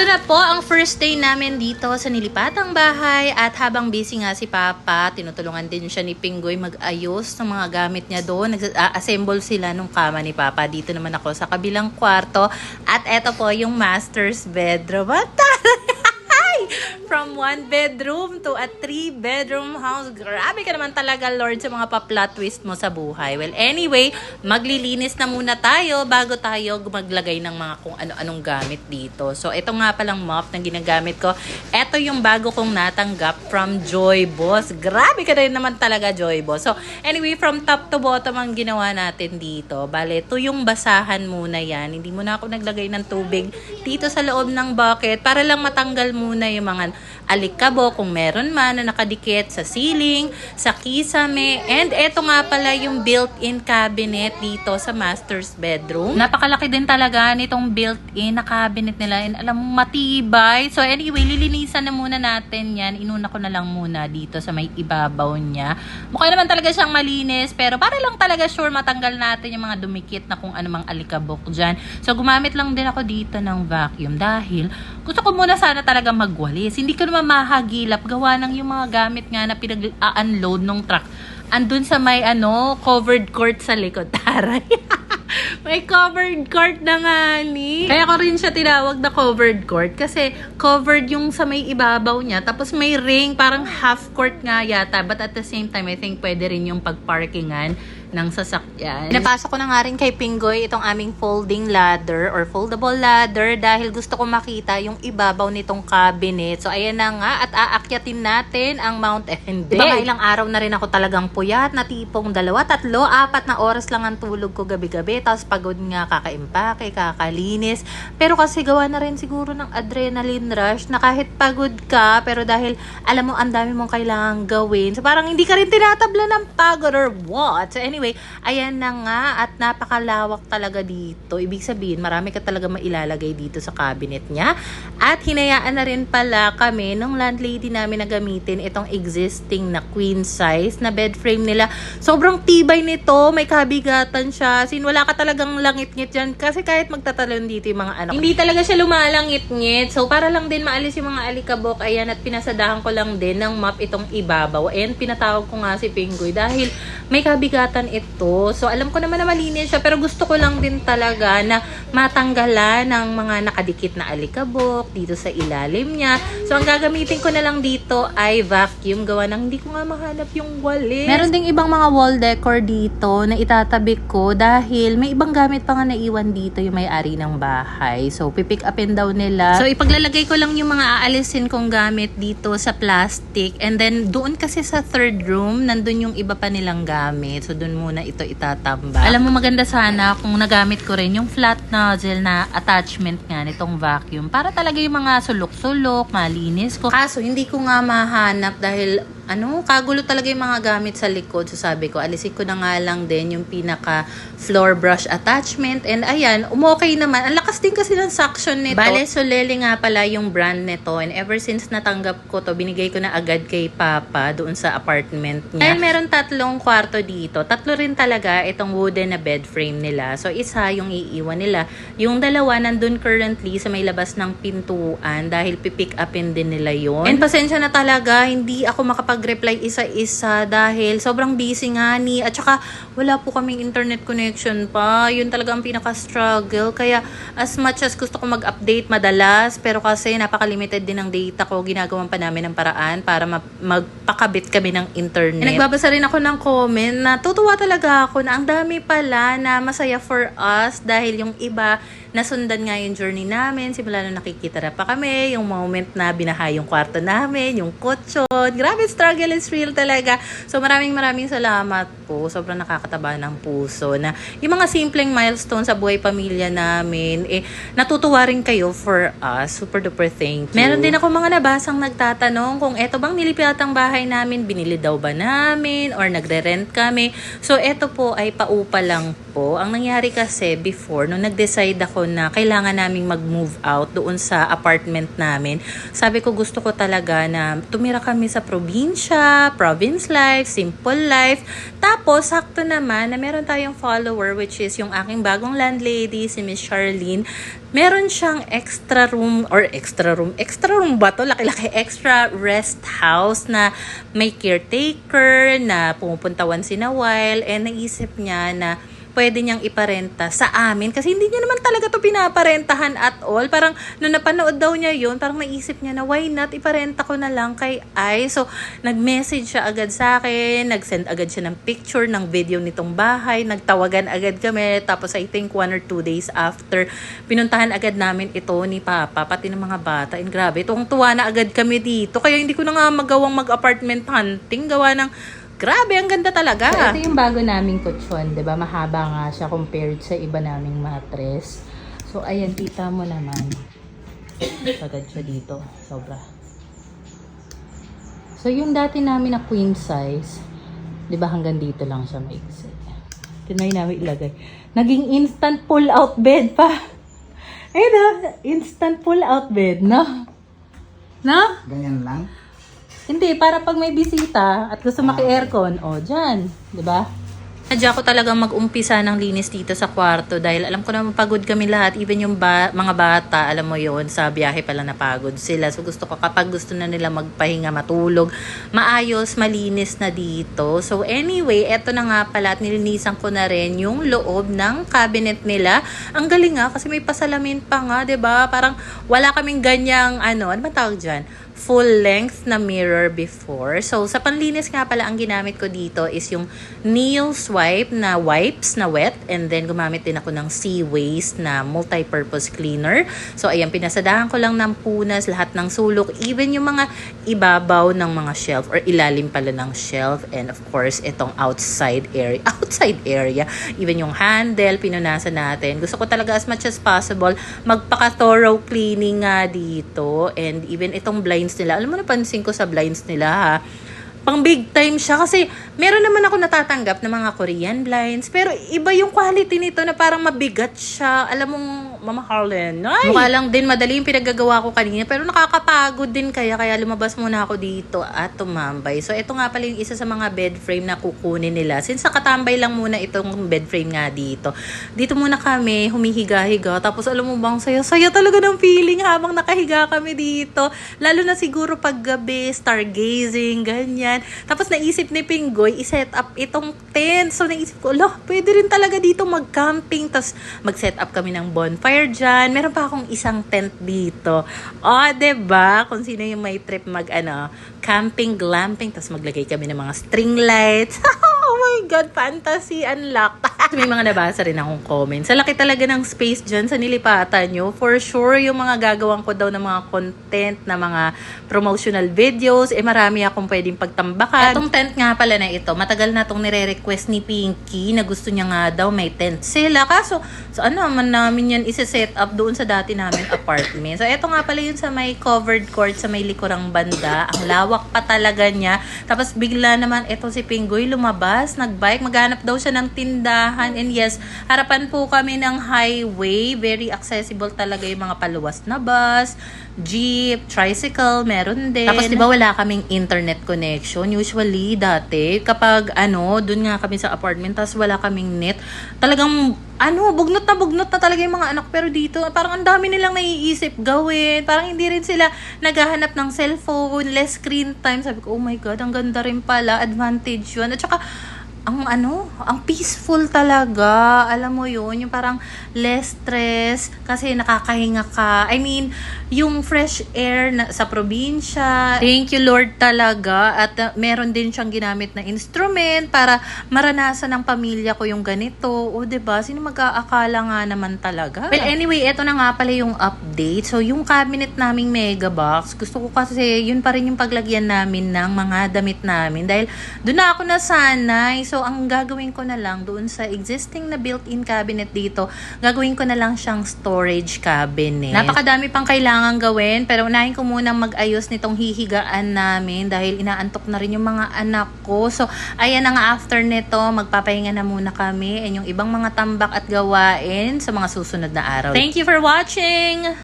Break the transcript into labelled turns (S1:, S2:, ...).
S1: na po ang first day namin dito sa nilipatang bahay at habang busy nga si Papa, tinutulungan din siya ni Pinggoy mag-ayos ng mga gamit niya doon. Nag-assemble sila nung kama ni Papa. Dito naman ako sa kabilang kwarto at eto po yung master's bedroom. From 1 bedroom to a 3-bedroom house. Grabe ka naman talaga, Lord, sa mga pa-plot twist mo sa buhay. Well, anyway, maglilinis na muna tayo bago tayo maglagay ng mga kung ano-anong gamit dito. So, ito nga palang mop na ginagamit ko. Ito yung bago kong natanggap from Joy Boss. Grabe ka rin naman talaga, Joy Boss. So, anyway, from top to bottom ang ginawa natin dito. Bale, ito yung basahan muna yan. Hindi muna ako naglagay ng tubig dito sa loob ng bucket para lang matanggal muna yung mga alikabo kung meron man na nakadikit sa ceiling, sa kisame, and eto nga pala yung built-in cabinet dito sa master's bedroom. Napakalaki din talaga nitong built-in na cabinet nila and alam mo matibay. So anyway, lilinisan na muna natin yan. Inuna ko na lang muna dito sa may ibabaw niya. Mukha naman talaga siyang malinis pero para lang talaga sure matanggal natin yung mga dumikit na kung anumang alikabok dyan. So gumamit lang din ako dito ng vacuum dahil gusto ko muna sana talaga magwalis. Hindi ko naman mahagilap gawa ng yung mga gamit nga na pinag-unload ng truck. Andun sa may covered court sa likod. Taray. May covered court na nga ni. Kaya ko rin siya tinawag na covered court kasi covered yung sa may ibabaw niya. Tapos may ring, parang half court nga yata. But at the same time, I think pwede rin yung pagparkingan ng sasakyan. Napasok ko na nga rin kay Pinggoy itong aming folding ladder or foldable ladder dahil gusto ko makita yung ibabaw nitong cabinet. So ayan na nga at aakyatin natin ang Mount Ende. Diba ilang araw na rin ako talagang puyat na tipong 2, 3, 4 na oras lang ang tulog ko gabi-gabi. Tapos pagod nga kakaimpake, kakalinis. Pero kasi gawa na rin siguro ng adrenaline rush na kahit pagod ka pero dahil alam mo ang dami mong kailangang gawin. So parang hindi ka rin tinatabla ng pagod or what. So anyway, ayan na nga at napakalawak talaga dito. Ibig sabihin, marami ka talaga mailalagay dito sa cabinet niya. At hinayaan na rin pala kami nung landlady namin na gamitin itong existing na queen size na bed frame nila. Sobrang tibay nito. May kabigatan siya. Wala ka talagang langit-ngit dyan. Kasi kahit magtatalon dito yung mga anak. Hindi talaga siya lumalangit-ngit. So, para lang din maalis yung mga alikabok. Ayan, at pinasadahan ko lang din ng mop itong ibabaw. And pinatawag ko nga si Pinggoy dahil may kabigatan ito. So, alam ko naman na malinis siya. Pero gusto ko lang din talaga na matanggalan ng mga nakadikit na alikabok dito sa ilalim niya. So, ang gagamitin ko na lang dito ay vacuum. Gawa ng hindi ko nga mahanap yung walis. Meron ding ibang mga wall decor dito na itatabi ko dahil may ibang gamit pa nga naiwan dito yung may-ari ng bahay. So, pipick up and down nila. So, ipaglalagay ko lang yung mga aalisin kong gamit dito sa plastic. And then, doon kasi sa third room, nandun yung iba pa nilang gamit. So, doon muna ito itatamba. Alam mo, maganda sana kung nagamit ko rin yung flat nozzle na attachment nga nitong vacuum para talaga yung mga sulok-sulok, malinis ko. Kaso, hindi ko nga mahanap dahil kagulo talaga yung mga gamit sa likod. So sabi ko, alisin ko na nga lang din yung pinaka floor brush attachment. And ayan, umokay naman. Ang lakas din kasi ng suction nito. Bale, Solele nga pala yung brand nito. And ever since natanggap ko to, binigay ko na agad kay Papa doon sa apartment niya. Dahil meron 3 kwarto dito. 3 rin talaga itong wooden na bed frame nila. So isa yung iiwan nila. Yung 2 nandun currently sa may labas ng pintuan dahil pipick upin din nila yon. And pasensya na talaga, hindi ako makapag-reply isa-isa dahil sobrang busy nga ni at saka wala po kaming internet connection pa. Yun talaga ang pinaka-struggle. Kaya as much as gusto ko mag-update madalas, pero kasi napaka-limited din ng data ko, ginagawan pa namin ng paraan para magpakabit kami ng internet. Nagbabasa rin ako ng comment na tutuwa talaga ako na ang dami pala na masaya for us dahil yung iba nasundan nga yung journey namin. Simula nung nakikita na pa kami, yung moment na binaha yung kwarto namin, yung kutsyon. Grabe, struggle is real talaga. So maraming salamat po. Sobrang nakakataba ng puso na yung mga simpleng milestone sa buhay pamilya namin, natutuwa rin kayo for us. Super duper thank you. Meron din ako mga nabasang nagtatanong kung eto bang nilipatang bahay namin, binili daw ba namin or nagre-rent kami. So eto po ay paupa lang po. Ang nangyari kasi before, nung nag-decide ako panahon na kailangan naming mag-move out doon sa apartment namin. Sabi ko gusto ko talaga na tumira kami sa probinsya, province life, simple life. Tapos sakto naman na meron tayong follower which is yung aking bagong landlady, si Miss Charlene. Meron siyang extra room ba to? Laki-laki extra rest house na may caretaker na pumupunta once in a while, and naisip niya na pwede niyang iparenta sa amin kasi hindi niya naman talaga to pinaparentahan at all. Parang nung napanood daw niya yun, parang naisip niya na why not iparenta ko na lang kay Ai. So nag-message siya agad sa akin, nag-send agad siya ng picture ng video nitong bahay, nagtawagan agad kami, tapos I think 1 or 2 days after, pinuntahan agad namin ito ni Papa, pati ng mga bata, and grabe, tuwang-tuwa na agad kami dito, kaya hindi ko na nga magawang mag-apartment hunting, gawa ng grabe, ang ganda talaga. So, ito yung bago naming kutsyon, 'di ba? Mahaba nga siya compared sa iba naming mattress. So, ayan, kita mo naman. Sagad siya dito. Sobra. So, yung dati namin na queen size, 'di ba, hanggang dito lang siya maiksi. Tinay namin ilagay. Naging instant pull-out bed pa. Ayun na, instant pull-out bed, no? No?
S2: Ganyan lang?
S1: Hindi, para pag may bisita at gusto maki-aircon, dyan, di ba? Nadya ko talagang mag-umpisa ng linis dito sa kwarto dahil alam ko naman pagod kami lahat, even yung mga bata, alam mo yon, sa biyahe pala napagod sila. So gusto ko kapag gusto na nila magpahinga, matulog, maayos, malinis na dito. So anyway, eto na nga pala at nilinisan ko na rin yung loob ng cabinet nila. Ang galing nga kasi may pasalamin pa nga, 'di ba? Parang wala kaming ganyang ano ba tawag diyan? Full length na mirror before. So, sa panlinis nga pala, ang ginamit ko dito is yung Neil Swipe na wipes na wet, and then gumamit din ako ng Sea Waste na multi-purpose cleaner. So, ayan, pinasadahan ko lang ng punas, lahat ng sulok, even yung mga ibabaw ng mga shelf or ilalim pala ng shelf, and of course, itong outside area, even yung handle, pinunasan natin. Gusto ko talaga as much as possible magpaka-thorough cleaning nga dito, and even itong blinds nila. Alam mo, napansin ko sa blinds nila, ha, pang big time siya kasi meron naman ako natatanggap ng mga Korean blinds, pero iba yung quality nito na parang mabigat siya. Alam mong mamahalin. Mukha lang din madali yung pinaggagawa ko kanina, pero nakakapagod din kaya lumabas muna ako dito at tumambay. So ito nga pala yung isa sa mga bed frame na kukunin nila. Since nakatambay lang muna itong bed frame nga dito. Dito muna kami humihiga-higa, tapos alam mo bang saya-saya talaga ng feeling habang nakahiga kami dito. Lalo na siguro pag gabi, stargazing, ganyan. Tapos naisip ni Pinggoy i-set up itong tent. So naisip ko, pwede rin talaga dito mag-camping. Tapos mag-set up kami ng bonfire dyan. Meron pa akong isang tent dito. Diba? Kung sino yung may trip camping, glamping. Tapos maglagay kami ng mga string lights. Oh my God, fantasy unlocked. May mga nabasa rin akong comments. Sa laki talaga ng space dyan sa nilipatan nyo. For sure, yung mga gagawin ko daw ng mga content, na mga promotional videos, marami akong pwedeng pagtambakan. Itong tent nga pala na ito, matagal na itong nire-request ni Pinky na gusto niya nga daw may tent sila. Kaso, man namin yan isa-set up doon sa dati namin apartment. So, ito nga pala yun sa may covered court, sa may likurang banda. Ang lawak pa talaga niya. Tapos, bigla naman ito si Pinggoy lumabas, nagbike, maghanap daw siya ng tindahan. And yes, harapan po kami ng highway. Very accessible talaga yung mga paluwas na bus, jeep, tricycle, meron din. Tapos diba wala kaming internet connection. Usually, dati, kapag dun nga kami sa apartment, tapos wala kaming net, talagang bugnot na talaga yung mga anak. Pero dito, parang ang dami nilang naiisip gawin. Parang hindi rin sila naghahanap ng cellphone, less screen time. Sabi ko, oh my God, ang ganda rin pala. Advantage yun. At saka, ang peaceful talaga. Alam mo yun, yung parang less stress kasi nakakahinga ka. I mean, yung fresh air sa probinsya. Thank you Lord talaga. At meron din siyang ginamit na instrument para maranasan ng pamilya ko yung ganito. Diba? Sino mag-aakala nga naman talaga? Well, anyway, eto na nga pala yung update. So, yung cabinet naming mega box, gusto ko kasi yun pa rin yung paglagyan namin ng mga damit namin. Dahil doon na ako nasanay. So, So, ang gagawin ko na lang doon sa existing na built-in cabinet dito, gagawin ko na lang siyang storage cabinet. Napakadami pang kailangan gawin, pero unahin ko muna mag-ayos nitong hihigaan namin dahil inaantok na rin yung mga anak ko. So, ayan na nga, after nito, magpapahinga na muna kami and yung ibang mga tambak at gawain sa mga susunod na araw. Thank you for watching!